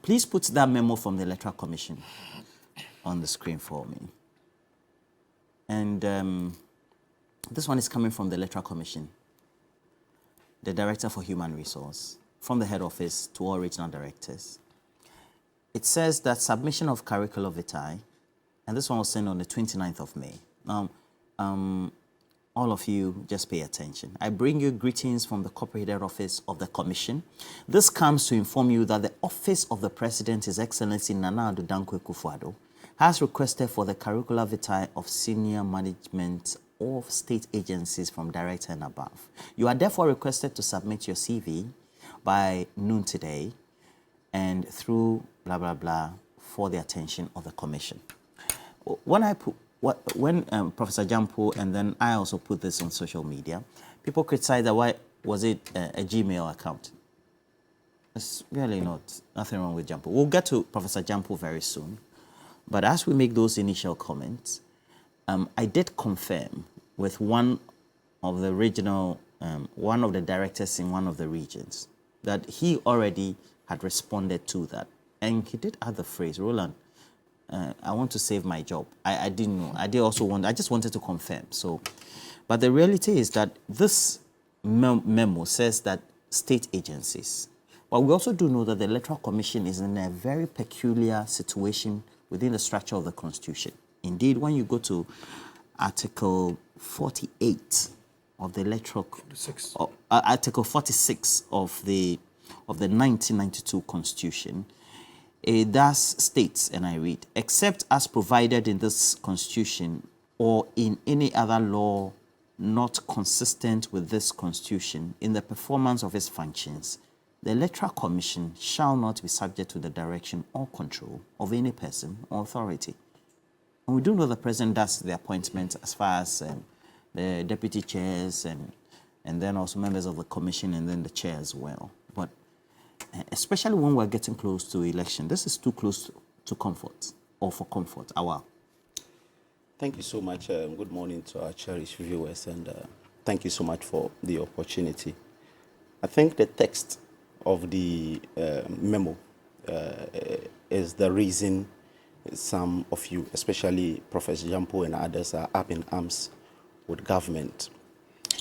Please put that memo from the Electoral Commission on the screen for me. And this one is coming from the Electoral Commission, the Director for Human Resource, from the head office to all regional directors. It says that submission of curricula vitae, and this one was sent on the 29th of May. Now, all of you, just pay attention. I bring you greetings from the corporate head office of the Commission. This comes to inform you that the Office of the President, His Excellency Nana Addo Dankwa Akufo-Addo, has requested for the curricula vitae of senior management of state agencies from director and above. You are therefore requested to submit your CV by noon today and through blah, blah, blah for the attention of the Commission. When Professor Jampo and then I also put this on social media, people criticize that why was it a Gmail account? It's really nothing wrong with Jampo. We'll get to Professor Jampo very soon. But as we make those initial comments, I did confirm with one of the regional, one of the directors in one of the regions that he already had responded to that. And he did add the phrase, Roland, I want to save my job. I didn't know. I just wanted to confirm. So, but the reality is that this memo says that state agencies. But we also do know that the Electoral Commission is in a very peculiar situation within the structure of the Constitution. Indeed, when you go to Article 48 of the Electoral... 46. Article 46 of the 1992 Constitution, it thus states, and I read, except as provided in this Constitution or in any other law not consistent with this Constitution in the performance of its functions, the Electoral Commission shall not be subject to the direction or control of any person or authority. And we do know the President does the appointment as far as the deputy chairs and then also members of the Commission and then the chair as well. But especially when we're getting close to election, this is too close to comfort or for comfort. Awal. Thank you so much. Good morning to our cherished viewers, and thank you so much for the opportunity. I think the text of the memo is the reason some of you, especially Professor Jampo and others, are up in arms with government,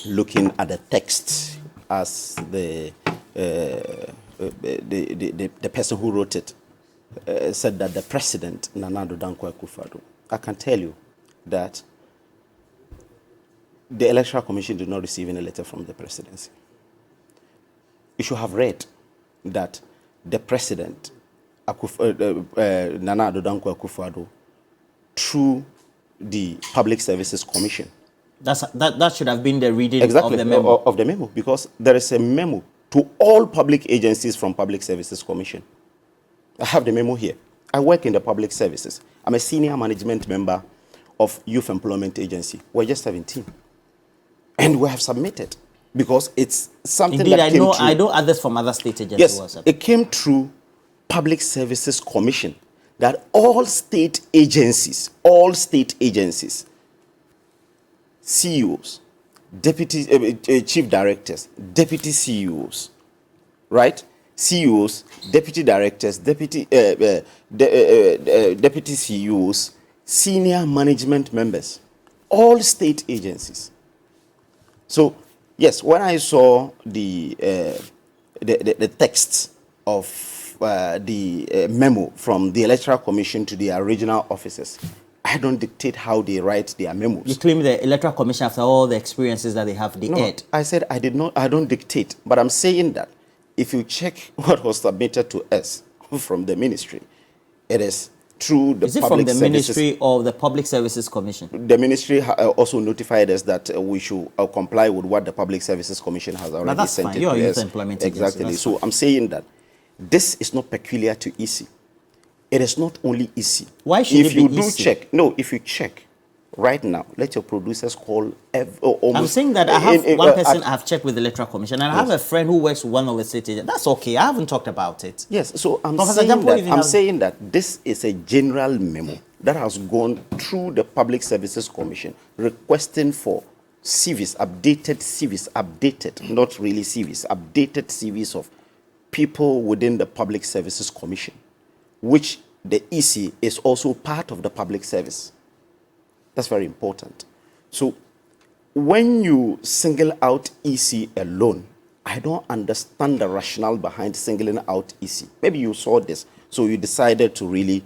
looking at the text as the person who wrote it said that the President, Nana Addo Dankwa Akufo-Addo. I can tell you that the Electoral Commission did not receive any letter from the presidency. You should have read that the President, Nana Addo Dankwa Akufo-Addo, through the Public Services Commission. That should have been the reading exactly, of the memo. Of the memo, because there is a memo to all public agencies from Public Services Commission. I have the memo here. I work in the public services. I'm a senior management member of Youth Employment Agency. We're just 17. And we have submitted because it's something Indeed, that came through. I know others from other state agencies. Yes, it came through Public Services Commission that all state agencies, CEOs, deputy chief directors, deputy CEOs, right? CEOs, deputy directors, deputy CEOs, senior management members, all state agencies. So, yes, when I saw the text of the memo from the Electoral Commission to their regional offices, I don't dictate how they write their memos. You claim the Electoral Commission, after all the experiences that they have, they add. I said I don't dictate, but I'm saying that if you check what was submitted to us from the ministry, it is through the Public Services. Is it from the Ministry or the Public Services Commission? The ministry also notified us that we should comply with what the Public Services Commission has already that's sent. Fine. You're a youth employment agency. Exactly. So I'm saying that this is not peculiar to EC. It is not only EC. Why should it be EC? If you check right now, let your producers call I'm saying that I have one person I've checked with the Electoral Commission, and I have a friend who works with one of the state agents. That's okay. I haven't talked about it. Yes, so I'm saying that this is a general memo that has gone through the Public Services Commission requesting for CVs, updated, not really CVs, updated CVs of people within the Public Services Commission, which the EC is also part of the public service. That's very important. So when you single out EC alone, I don't understand the rationale behind singling out EC. Maybe you saw this, so you decided to really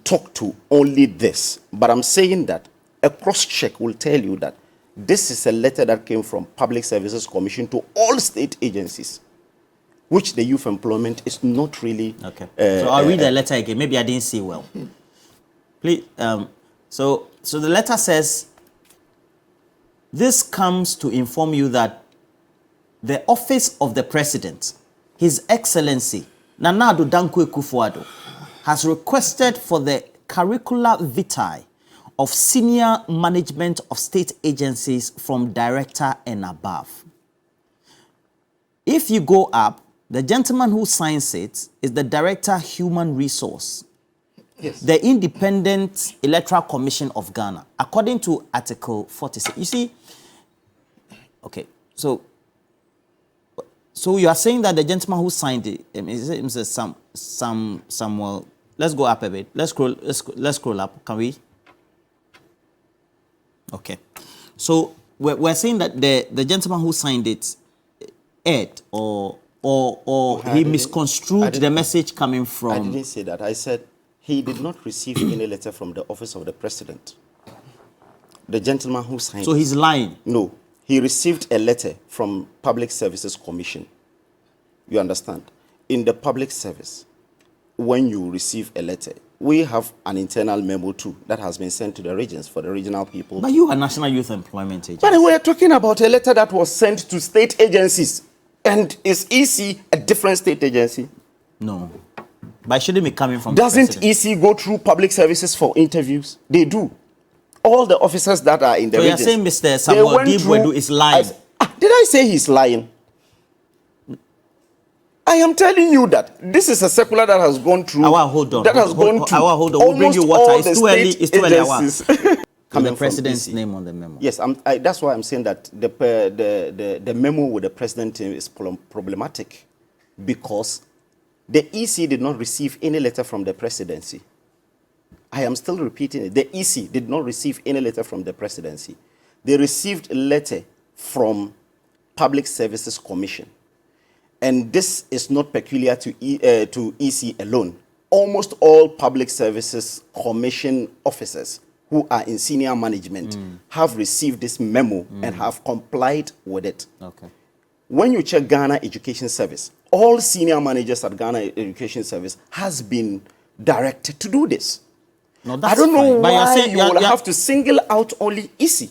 talk to only this. But I'm saying that a cross-check will tell you that this is a letter that came from Public Services Commission to all state agencies, which the youth employment is not really... Okay. So I'll read the letter again. Maybe I didn't see well. Please. So the letter says, this comes to inform you that the office of the president, His Excellency Nana Addo Dankwa Akufo-Addo, has requested for the curricula vitae of senior management of state agencies from director and above. If you go up, the gentleman who signs it is the Director Human Resource, Yes. the Independent Electoral Commission of Ghana, according to Article 46. You see, okay, so you are saying that the gentleman who signed it, is it Mr. Samuel? Let's go up a bit. Let's scroll up. Can we? Okay. So we're saying that the gentleman who signed it erred or he misconstrued the message coming from... I didn't say that. I said he did not receive any letter from the office of the president. The gentleman who signed So he's lying? No. He received a letter from Public Services Commission. You understand? In the public service, when you receive a letter, we have an internal memo too that has been sent to the regions for the regional people. But you are National Youth Employment Agency. But we are talking about a letter that was sent to state agencies. And is EC a different state agency? No. But it shouldn't be coming from Doesn't the president. EC go through public services for interviews? They do. All the officers that are in the So you're regions, saying Mr. Samuel Dibwedu is lying? Did I say he's lying? I am telling you that this is a circular that has gone through. Hold on. That has gone through. Hold on. We'll bring you water. It's too early. It's too early. Coming the president's from EC. name on the memo. Yes, that's why I'm saying that the memo with the president is problematic, because the EC did not receive any letter from the presidency. I am still repeating it. The EC did not receive any letter from the presidency. They received a letter from Public Services Commission. And this is not peculiar to EC alone. Almost all Public Services Commission officers who are in senior management have received this memo and have complied with it. Okay. When you check Ghana Education Service, all senior managers at Ghana Education Service has been directed to do this. No, that's I don't know fine. But why saying, you will have to single out only EC.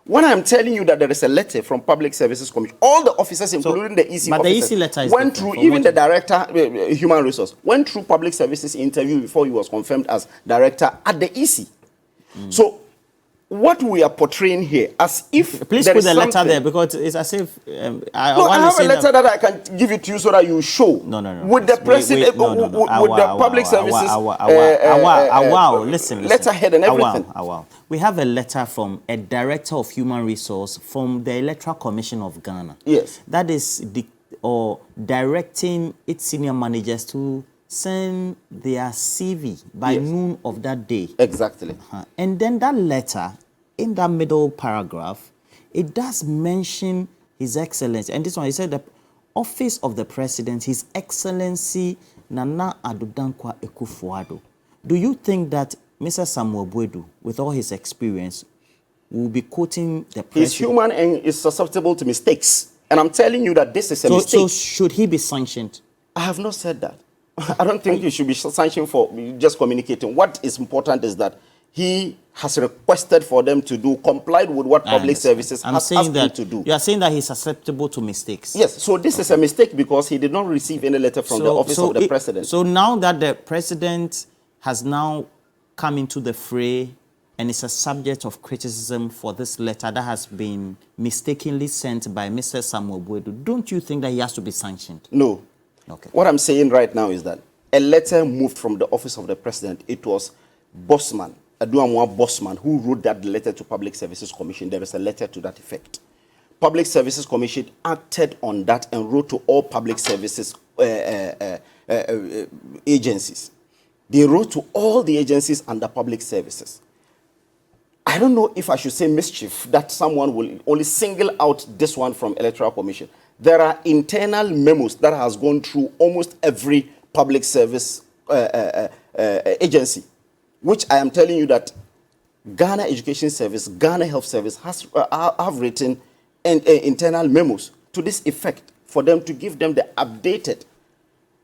When I'm telling you that there is a letter from Public Services Commission, all the officers, including the EC but officers, the EC letter is went through, even the director, human resource, went through Public Services interview before he was confirmed as director at the EC. So what we are portraying here, as if please put the letter there, because it's as if I have a letter that I can give it to you so that you show. No. With the president, with the Public Services, listen. Letterhead and everything. We have a letter from a director of human resource from the Electoral Commission of Ghana. Yes. That is directing its senior managers to send their CV by noon of that day. Exactly. And then that letter, in that middle paragraph, it does mention His Excellency. And this one, he said the office of the president, His Excellency Nana Addo Dankwa Akufo-Addo. Do you think that Mr. Samuel Dibwedu, with all his experience, will be quoting the president? He's human and is susceptible to mistakes. And I'm telling you that this is a mistake. So should he be sanctioned? I have not said that. I don't think you should be sanctioned for just communicating. What is important is that he has requested for them to do, complied with what public services has asked him to do. You are saying that he's susceptible to mistakes. Yes, so this is a mistake because he did not receive any letter from the office of the president. So now that the president has now come into the fray and is a subject of criticism for this letter that has been mistakenly sent by Mr. Samuel Dibwedu, don't you think that he has to be sanctioned? No. Okay. What I'm saying right now is that a letter moved from the office of the president. It was Bossman, Aduamwa Bossman, who wrote that letter to Public Services Commission. There is a letter to that effect. Public Services Commission acted on that and wrote to all public services agencies. They wrote to all the agencies under public services. I don't know if I should say mischief that someone will only single out this one from Electoral Commission. There are internal memos that has gone through almost every public service agency, which I am telling you that Ghana Education Service, Ghana Health Service have written internal memos to this effect for them to give them the updated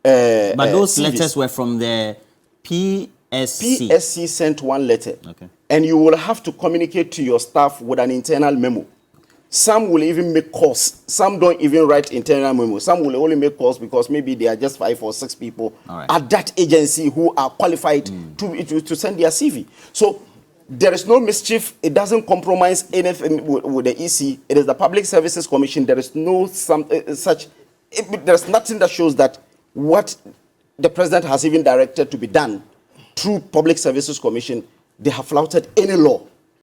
but those CVs. letters were from the PSC. PSC sent one letter. Okay. And you will have to communicate to your staff with an internal memo. Some will even make calls. Some don't even write internal memos. Some will only make calls because maybe there are just 5 or 6 people at that agency who are qualified to send their CV. So there is no mischief. It doesn't compromise anything with the EC. It is the Public Services Commission. There is no there's nothing that shows that what the president has even directed to be done through Public Services Commission, they have flouted any law